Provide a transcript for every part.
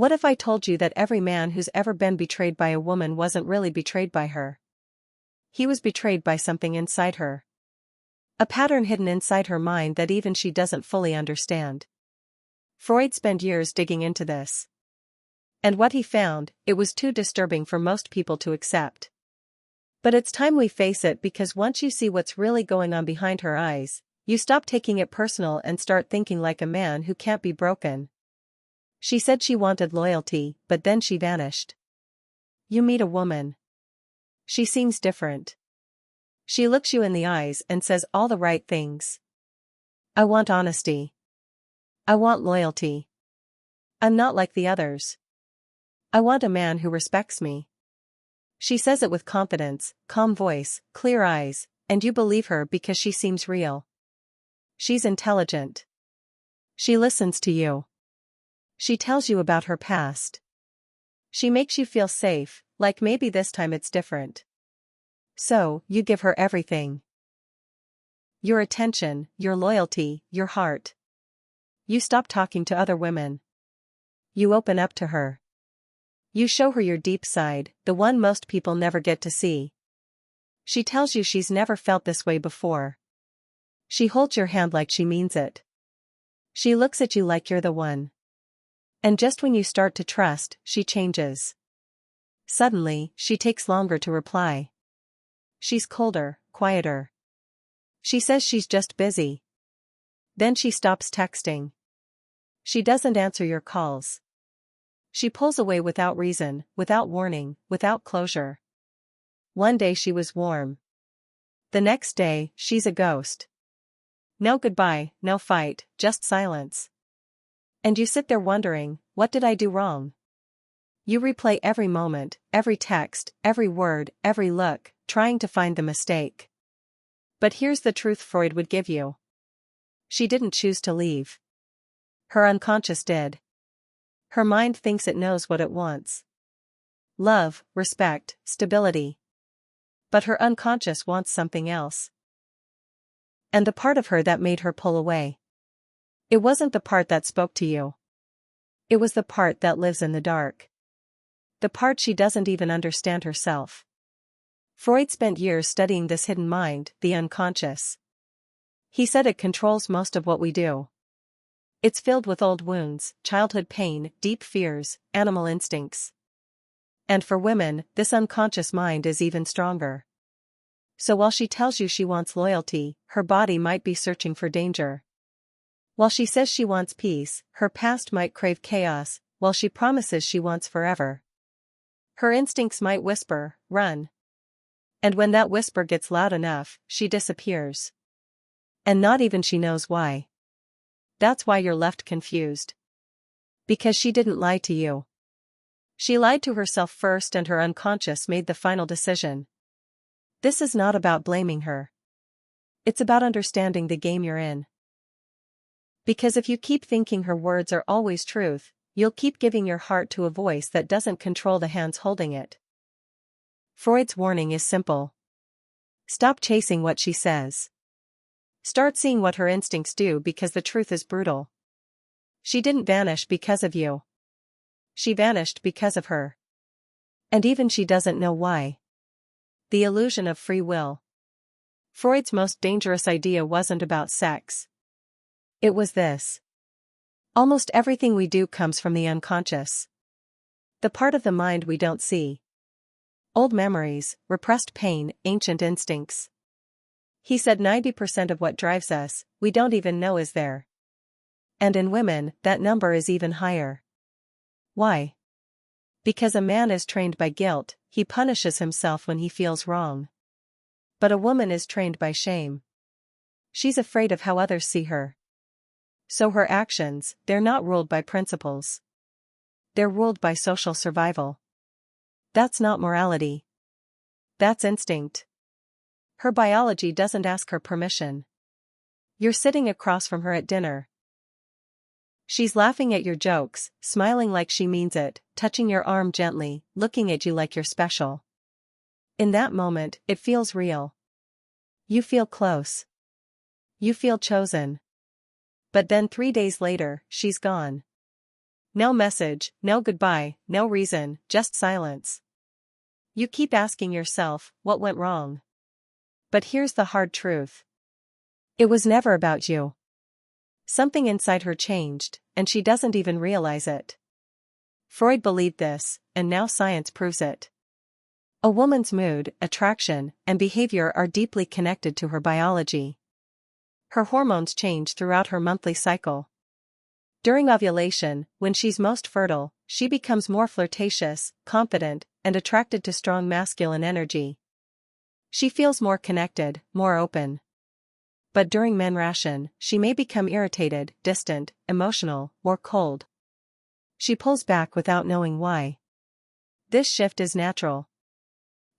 What if I told you that every man who's ever been betrayed by a woman wasn't really betrayed by her? He was betrayed by something inside her. A pattern hidden inside her mind that even she doesn't fully understand. Freud spent years digging into this. And what he found, it was too disturbing for most people to accept. But it's time we face it, because once you see what's really going on behind her eyes, you stop taking it personal and start thinking like a man who can't be broken. She said she wanted loyalty, but then she vanished. You meet a woman. She seems different. She looks you in the eyes and says all the right things. I want honesty. I want loyalty. I'm not like the others. I want a man who respects me. She says it with confidence, calm voice, clear eyes, and you believe her because she seems real. She's intelligent. She listens to you. She tells you about her past. She makes you feel safe, like maybe this time it's different. So, you give her everything. Your attention, your loyalty, your heart. You stop talking to other women. You open up to her. You show her your deep side, the one most people never get to see. She tells you she's never felt this way before. She holds your hand like she means it. She looks at you like you're the one. And just when you start to trust, she changes. Suddenly, she takes longer to reply. She's colder, quieter. She says she's just busy. Then she stops texting. She doesn't answer your calls. She pulls away without reason, without warning, without closure. One day she was warm. The next day, she's a ghost. No goodbye, no fight, just silence. And you sit there wondering, what did I do wrong? You replay every moment, every text, every word, every look, trying to find the mistake. But here's the truth Freud would give you. She didn't choose to leave. Her unconscious did. Her mind thinks it knows what it wants. Love, respect, stability. But her unconscious wants something else. And the part of her that made her pull away. It wasn't the part that spoke to you. It was the part that lives in the dark. The part she doesn't even understand herself. Freud spent years studying this hidden mind, the unconscious. He said it controls most of what we do. It's filled with old wounds, childhood pain, deep fears, animal instincts. And for women, this unconscious mind is even stronger. So while she tells you she wants loyalty, her body might be searching for danger. While she says she wants peace, her past might crave chaos, while she promises she wants forever. Her instincts might whisper, run. And when that whisper gets loud enough, she disappears. And not even she knows why. That's why you're left confused. Because she didn't lie to you. She lied to herself first, and her unconscious made the final decision. This is not about blaming her. It's about understanding the game you're in. Because if you keep thinking her words are always truth, you'll keep giving your heart to a voice that doesn't control the hands holding it. Freud's warning is simple. Stop chasing what she says. Start seeing what her instincts do, because the truth is brutal. She didn't vanish because of you. She vanished because of her. And even she doesn't know why. The illusion of free will. Freud's most dangerous idea wasn't about sex. It was this. Almost everything we do comes from the unconscious. The part of the mind we don't see. Old memories, repressed pain, ancient instincts. He said 90% of what drives us, we don't even know is there. And in women, that number is even higher. Why? Because a man is trained by guilt, he punishes himself when he feels wrong. But a woman is trained by shame. She's afraid of how others see her. So her actions, they're not ruled by principles. They're ruled by social survival. That's not morality. That's instinct. Her biology doesn't ask her permission. You're sitting across from her at dinner. She's laughing at your jokes, smiling like she means it, touching your arm gently, looking at you like you're special. In that moment, it feels real. You feel close. You feel chosen. But then 3 days later, she's gone. No message, no goodbye, no reason, just silence. You keep asking yourself, what went wrong? But here's the hard truth. It was never about you. Something inside her changed, and she doesn't even realize it. Freud believed this, and now science proves it. A woman's mood, attraction, and behavior are deeply connected to her biology. Her hormones change throughout her monthly cycle. During ovulation, when she's most fertile, she becomes more flirtatious, confident, and attracted to strong masculine energy. She feels more connected, more open. But during menstruation, she may become irritated, distant, emotional, or cold. She pulls back without knowing why. This shift is natural.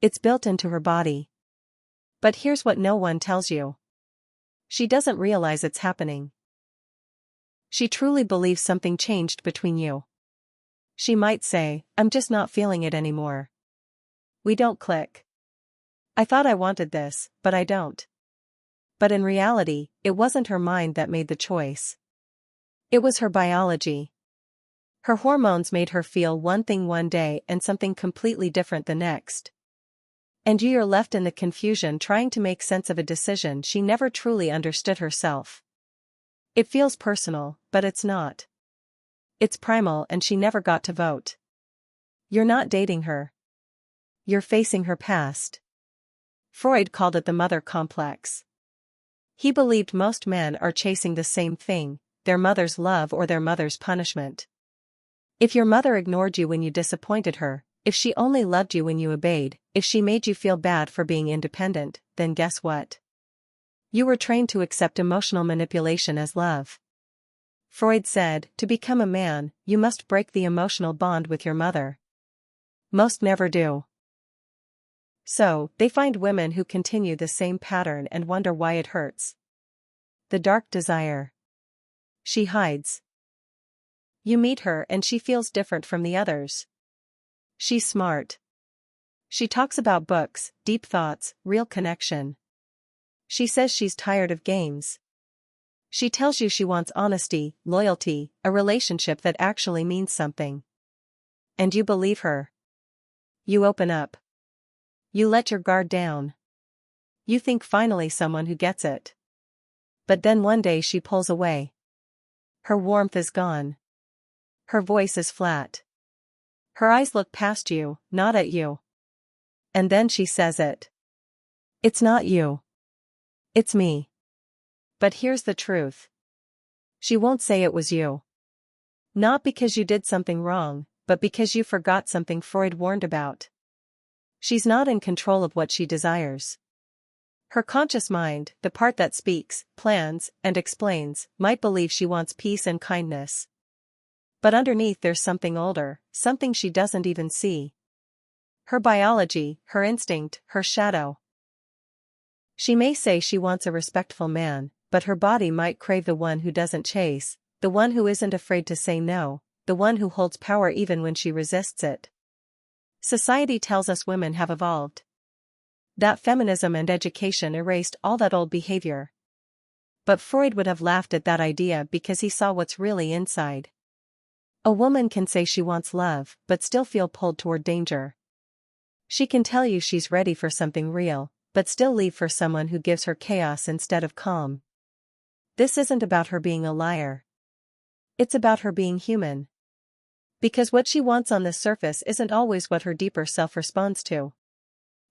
It's built into her body. But here's what no one tells you. She doesn't realize it's happening. She truly believes something changed between you. She might say, I'm just not feeling it anymore. We don't click. I thought I wanted this, but I don't. But in reality, it wasn't her mind that made the choice. It was her biology. Her hormones made her feel one thing one day and something completely different the next. And you're left in the confusion trying to make sense of a decision she never truly understood herself. It feels personal, but it's not. It's primal and she never got to vote. You're not dating her. You're facing her past. Freud called it the mother complex. He believed most men are chasing the same thing, their mother's love or their mother's punishment. If your mother ignored you when you disappointed her, if she only loved you when you obeyed, if she made you feel bad for being independent, then guess what? You were trained to accept emotional manipulation as love. Freud said, to become a man, you must break the emotional bond with your mother. Most never do. So, they find women who continue the same pattern and wonder why it hurts. The dark desire. She hides. You meet her and she feels different from the others. She's smart. She talks about books, deep thoughts, real connection. She says she's tired of games. She tells you she wants honesty, loyalty, a relationship that actually means something. And you believe her. You open up. You let your guard down. You think finally someone who gets it. But then one day she pulls away. Her warmth is gone. Her voice is flat. Her eyes look past you, not at you. And then she says it. It's not you. It's me. But here's the truth. She won't say it was you. Not because you did something wrong, but because you forgot something Freud warned about. She's not in control of what she desires. Her conscious mind, the part that speaks, plans, and explains, might believe she wants peace and kindness. But underneath there's something older, something she doesn't even see. Her biology, her instinct, her shadow. She may say she wants a respectful man, but her body might crave the one who doesn't chase, the one who isn't afraid to say no, the one who holds power even when she resists it. Society tells us women have evolved. That feminism and education erased all that old behavior. But Freud would have laughed at that idea because he saw what's really inside. A woman can say she wants love, but still feel pulled toward danger. She can tell you she's ready for something real, but still leave for someone who gives her chaos instead of calm. This isn't about her being a liar. It's about her being human. Because what she wants on the surface isn't always what her deeper self responds to.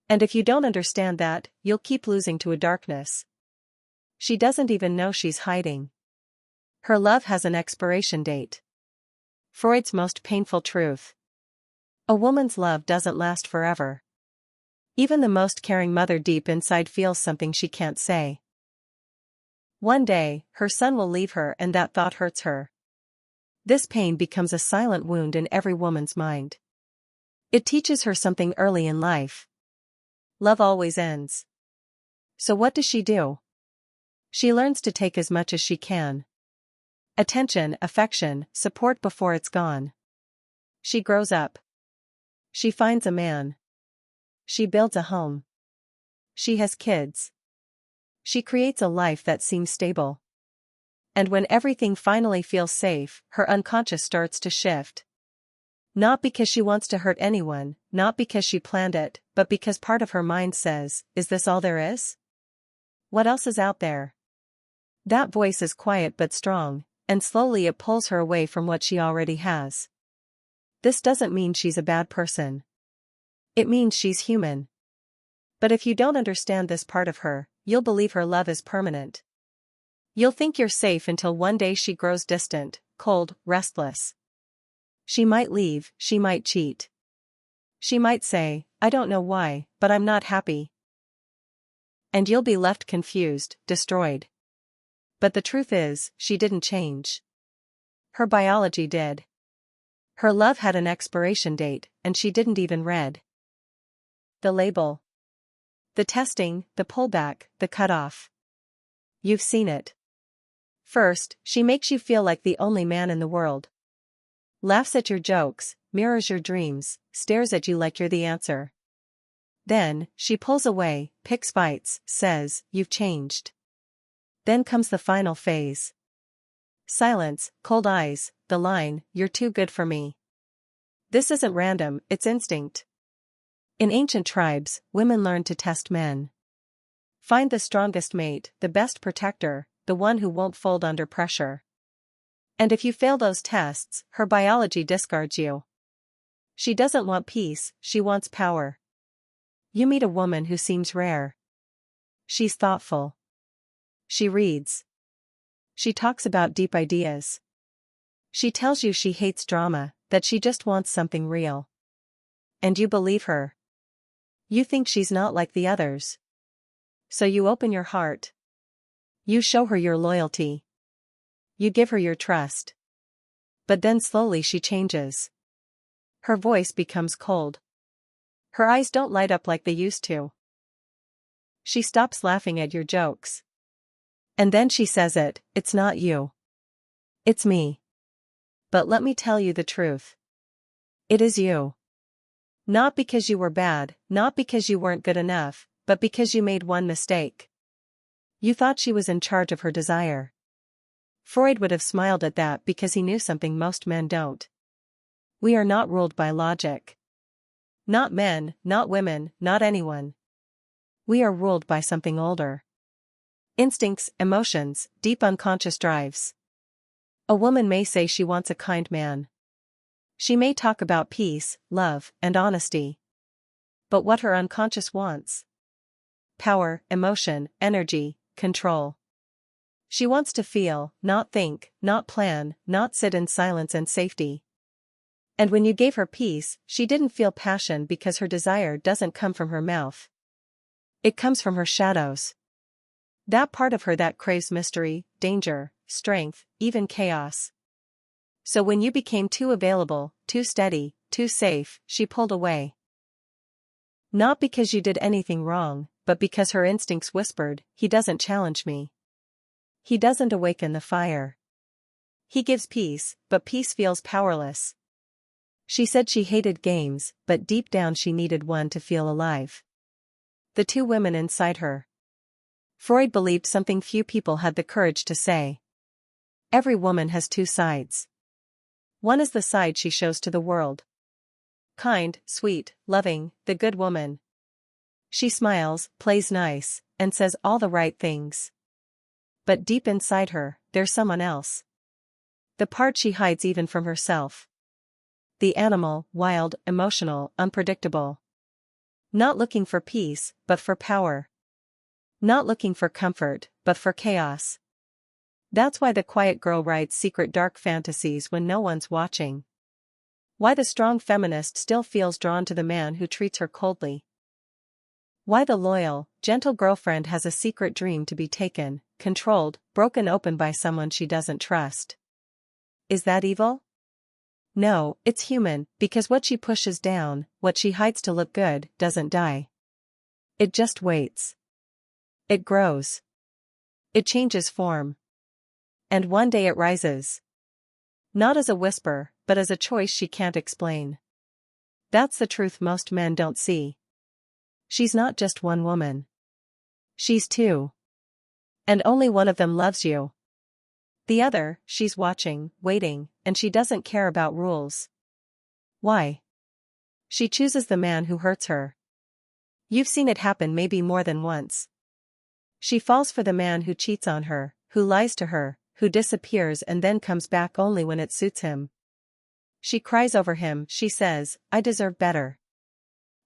And if you don't understand that, you'll keep losing to a darkness. She doesn't even know she's hiding. Her love has an expiration date. Freud's most painful truth. A woman's love doesn't last forever. Even the most caring mother deep inside feels something she can't say. One day, her son will leave her and that thought hurts her. This pain becomes a silent wound in every woman's mind. It teaches her something early in life. Love always ends. So what does she do? She learns to take as much as she can. Attention, affection, support before it's gone. She grows up. She finds a man. She builds a home. She has kids. She creates a life that seems stable. And when everything finally feels safe, her unconscious starts to shift. Not because she wants to hurt anyone, not because she planned it, but because part of her mind says, is this all there is? What else is out there? That voice is quiet but strong, and slowly it pulls her away from what she already has. This doesn't mean she's a bad person. It means she's human. But if you don't understand this part of her, you'll believe her love is permanent. You'll think you're safe until one day she grows distant, cold, restless. She might leave, she might cheat. She might say, I don't know why, but I'm not happy. And you'll be left confused, destroyed. But the truth is, she didn't change. Her biology did. Her love had an expiration date, and she didn't even read the label. The testing, the pullback, the cutoff. You've seen it. First, she makes you feel like the only man in the world. Laughs at your jokes, mirrors your dreams, stares at you like you're the answer. Then, she pulls away, picks fights, says, you've changed. Then comes the final phase. Silence, cold eyes, the line, you're too good for me. This isn't random, it's instinct. In ancient tribes, women learned to test men. Find the strongest mate, the best protector, the one who won't fold under pressure. And if you fail those tests, her biology discards you. She doesn't want peace, she wants power. You meet a woman who seems rare. She's thoughtful. She reads. She talks about deep ideas. She tells you she hates drama, that she just wants something real. And you believe her. You think she's not like the others. So you open your heart. You show her your loyalty. You give her your trust. But then slowly she changes. Her voice becomes cold. Her eyes don't light up like they used to. She stops laughing at your jokes. And then she says it, it's not you. It's me. But let me tell you the truth. It is you. Not because you were bad, not because you weren't good enough, but because you made one mistake. You thought she was in charge of her desire. Freud would have smiled at that because he knew something most men don't. We are not ruled by logic. Not men, not women, not anyone. We are ruled by something older. Instincts, emotions, deep unconscious drives. A woman may say she wants a kind man. She may talk about peace, love, and honesty. But what her unconscious wants? Power, emotion, energy, control. She wants to feel, not think, not plan, not sit in silence and safety. And when you gave her peace, she didn't feel passion because her desire doesn't come from her mouth. It comes from her shadows. That part of her that craves mystery, danger, strength, even chaos. So when you became too available, too steady, too safe, she pulled away. Not because you did anything wrong, but because her instincts whispered, he doesn't challenge me. He doesn't awaken the fire. He gives peace, but peace feels powerless. She said she hated games, but deep down she needed one to feel alive. The two women inside her. Freud believed something few people had the courage to say. Every woman has two sides. One is the side she shows to the world. Kind, sweet, loving, the good woman. She smiles, plays nice, and says all the right things. But deep inside her, there's someone else. The part she hides even from herself. The animal, wild, emotional, unpredictable. Not looking for peace, but for power. Not looking for comfort, but for chaos. That's why the quiet girl writes secret dark fantasies when no one's watching. Why the strong feminist still feels drawn to the man who treats her coldly. Why the loyal, gentle girlfriend has a secret dream to be taken, controlled, broken open by someone she doesn't trust. Is that evil? No, it's human, because what she pushes down, what she hides to look good, doesn't die. It just waits. It grows. It changes form. And one day it rises. Not as a whisper, but as a choice she can't explain. That's the truth most men don't see. She's not just one woman. She's two. And only one of them loves you. The other, she's watching, waiting, and she doesn't care about rules. Why? She chooses the man who hurts her. You've seen it happen maybe more than once. She falls for the man who cheats on her, who lies to her, who disappears and then comes back only when it suits him. She cries over him, she says, I deserve better.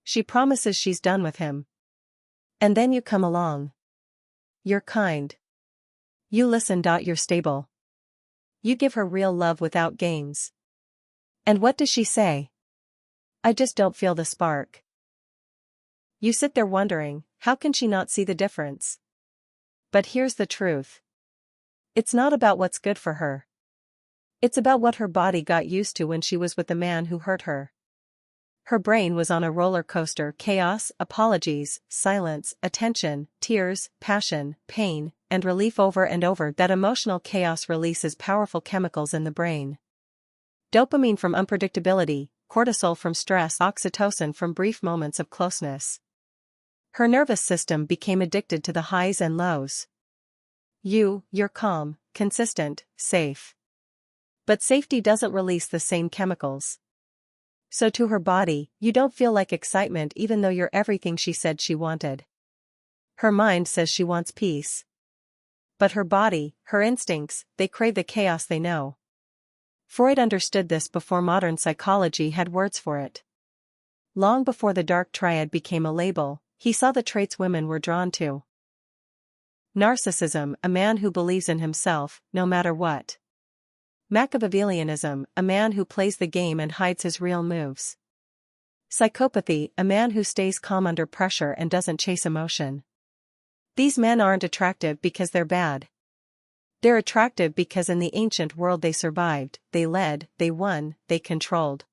She promises she's done with him. And then you come along. You're kind. You listen. You're stable. You give her real love without games. And what does she say? I just don't feel the spark. You sit there wondering, how can she not see the difference? But here's the truth. It's not about what's good for her. It's about what her body got used to when she was with the man who hurt her. Her brain was on a roller coaster: chaos, apologies, silence, attention, tears, passion, pain, and relief. Over and over, that emotional chaos releases powerful chemicals in the brain. Dopamine from unpredictability, cortisol from stress, oxytocin from brief moments of closeness. Her nervous system became addicted to the highs and lows. You're calm, consistent, safe. But safety doesn't release the same chemicals. So to her body, you don't feel like excitement even though you're everything she said she wanted. Her mind says she wants peace. But her body, her instincts, they crave the chaos they know. Freud understood this before modern psychology had words for it. Long before the dark triad became a label, he saw the traits women were drawn to. Narcissism, a man who believes in himself, no matter what. Machiavellianism, a man who plays the game and hides his real moves. Psychopathy, a man who stays calm under pressure and doesn't chase emotion. These men aren't attractive because they're bad. They're attractive because in the ancient world they survived, they led, they won, they controlled.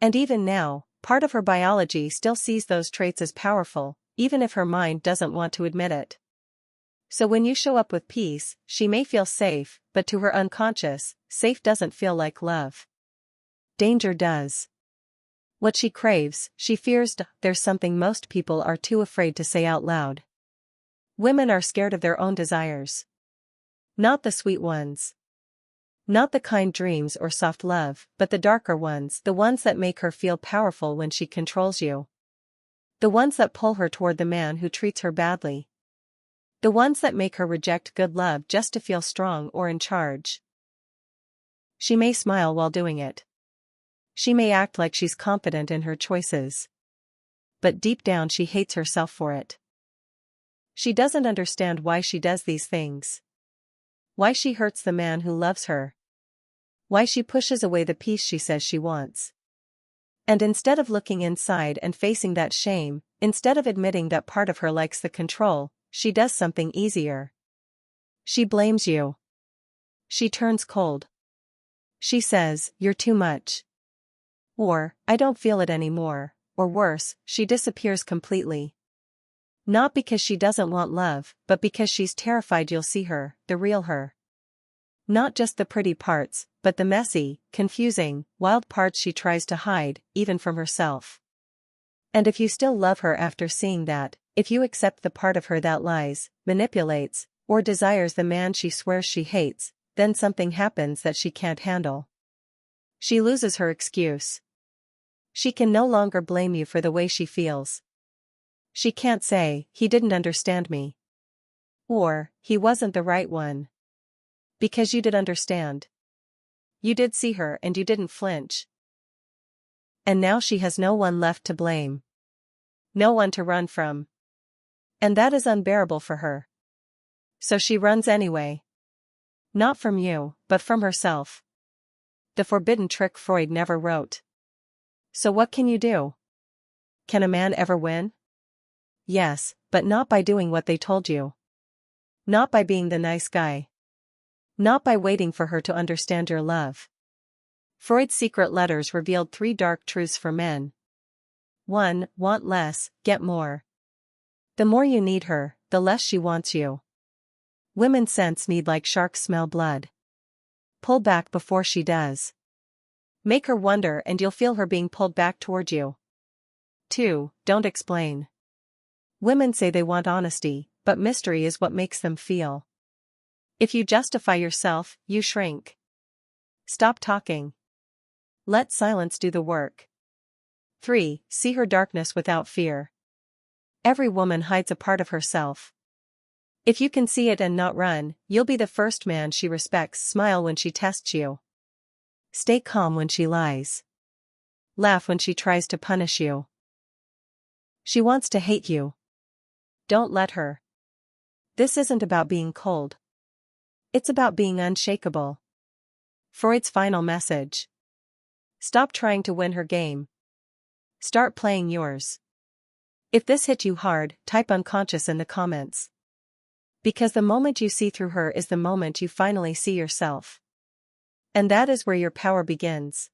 And even now, part of her biology still sees those traits as powerful, even if her mind doesn't want to admit it. So when you show up with peace, she may feel safe, but to her unconscious, safe doesn't feel like love. Danger does. What she craves, she fears. There's something most people are too afraid to say out loud. Women are scared of their own desires. Not the sweet ones. Not the kind dreams or soft love, but the darker ones, the ones that make her feel powerful when she controls you. The ones that pull her toward the man who treats her badly. The ones that make her reject good love just to feel strong or in charge. She may smile while doing it. She may act like she's confident in her choices. But deep down she hates herself for it. She doesn't understand why she does these things. Why she hurts the man who loves her. Why she pushes away the peace she says she wants. And instead of looking inside and facing that shame, instead of admitting that part of her likes the control, she does something easier. She blames you. She turns cold. She says, you're too much. Or, I don't feel it anymore, or worse, she disappears completely. Not because she doesn't want love, but because she's terrified you'll see her, the real her. Not just the pretty parts, but the messy, confusing, wild parts she tries to hide, even from herself. And if you still love her after seeing that, if you accept the part of her that lies, manipulates, or desires the man she swears she hates, then something happens that she can't handle. She loses her excuse. She can no longer blame you for the way she feels. She can't say, he didn't understand me. Or, he wasn't the right one. Because you did understand. You did see her and you didn't flinch. And now she has no one left to blame. No one to run from. And that is unbearable for her. So she runs anyway. Not from you, but from herself. The forbidden trick Freud never wrote. So what can you do? Can a man ever win? Yes, but not by doing what they told you. Not by being the nice guy. Not by waiting for her to understand your love. Freud's secret letters revealed 3 dark truths for men. 1. Want less, get more. The more you need her, the less she wants you. Women sense need like sharks smell blood. Pull back before she does. Make her wonder and you'll feel her being pulled back toward you. 2. Don't explain. Women say they want honesty, but mystery is what makes them feel. If you justify yourself, you shrink. Stop talking. Let silence do the work. 3. See her darkness without fear. Every woman hides a part of herself. If you can see it and not run, you'll be the first man she respects. Smile when she tests you. Stay calm when she lies. Laugh when she tries to punish you. She wants to hate you. Don't let her. This isn't about being cold. It's about being unshakable. Freud's final message. Stop trying to win her game. Start playing yours. If this hit you hard, type unconscious in the comments. Because the moment you see through her is the moment you finally see yourself. And that is where your power begins.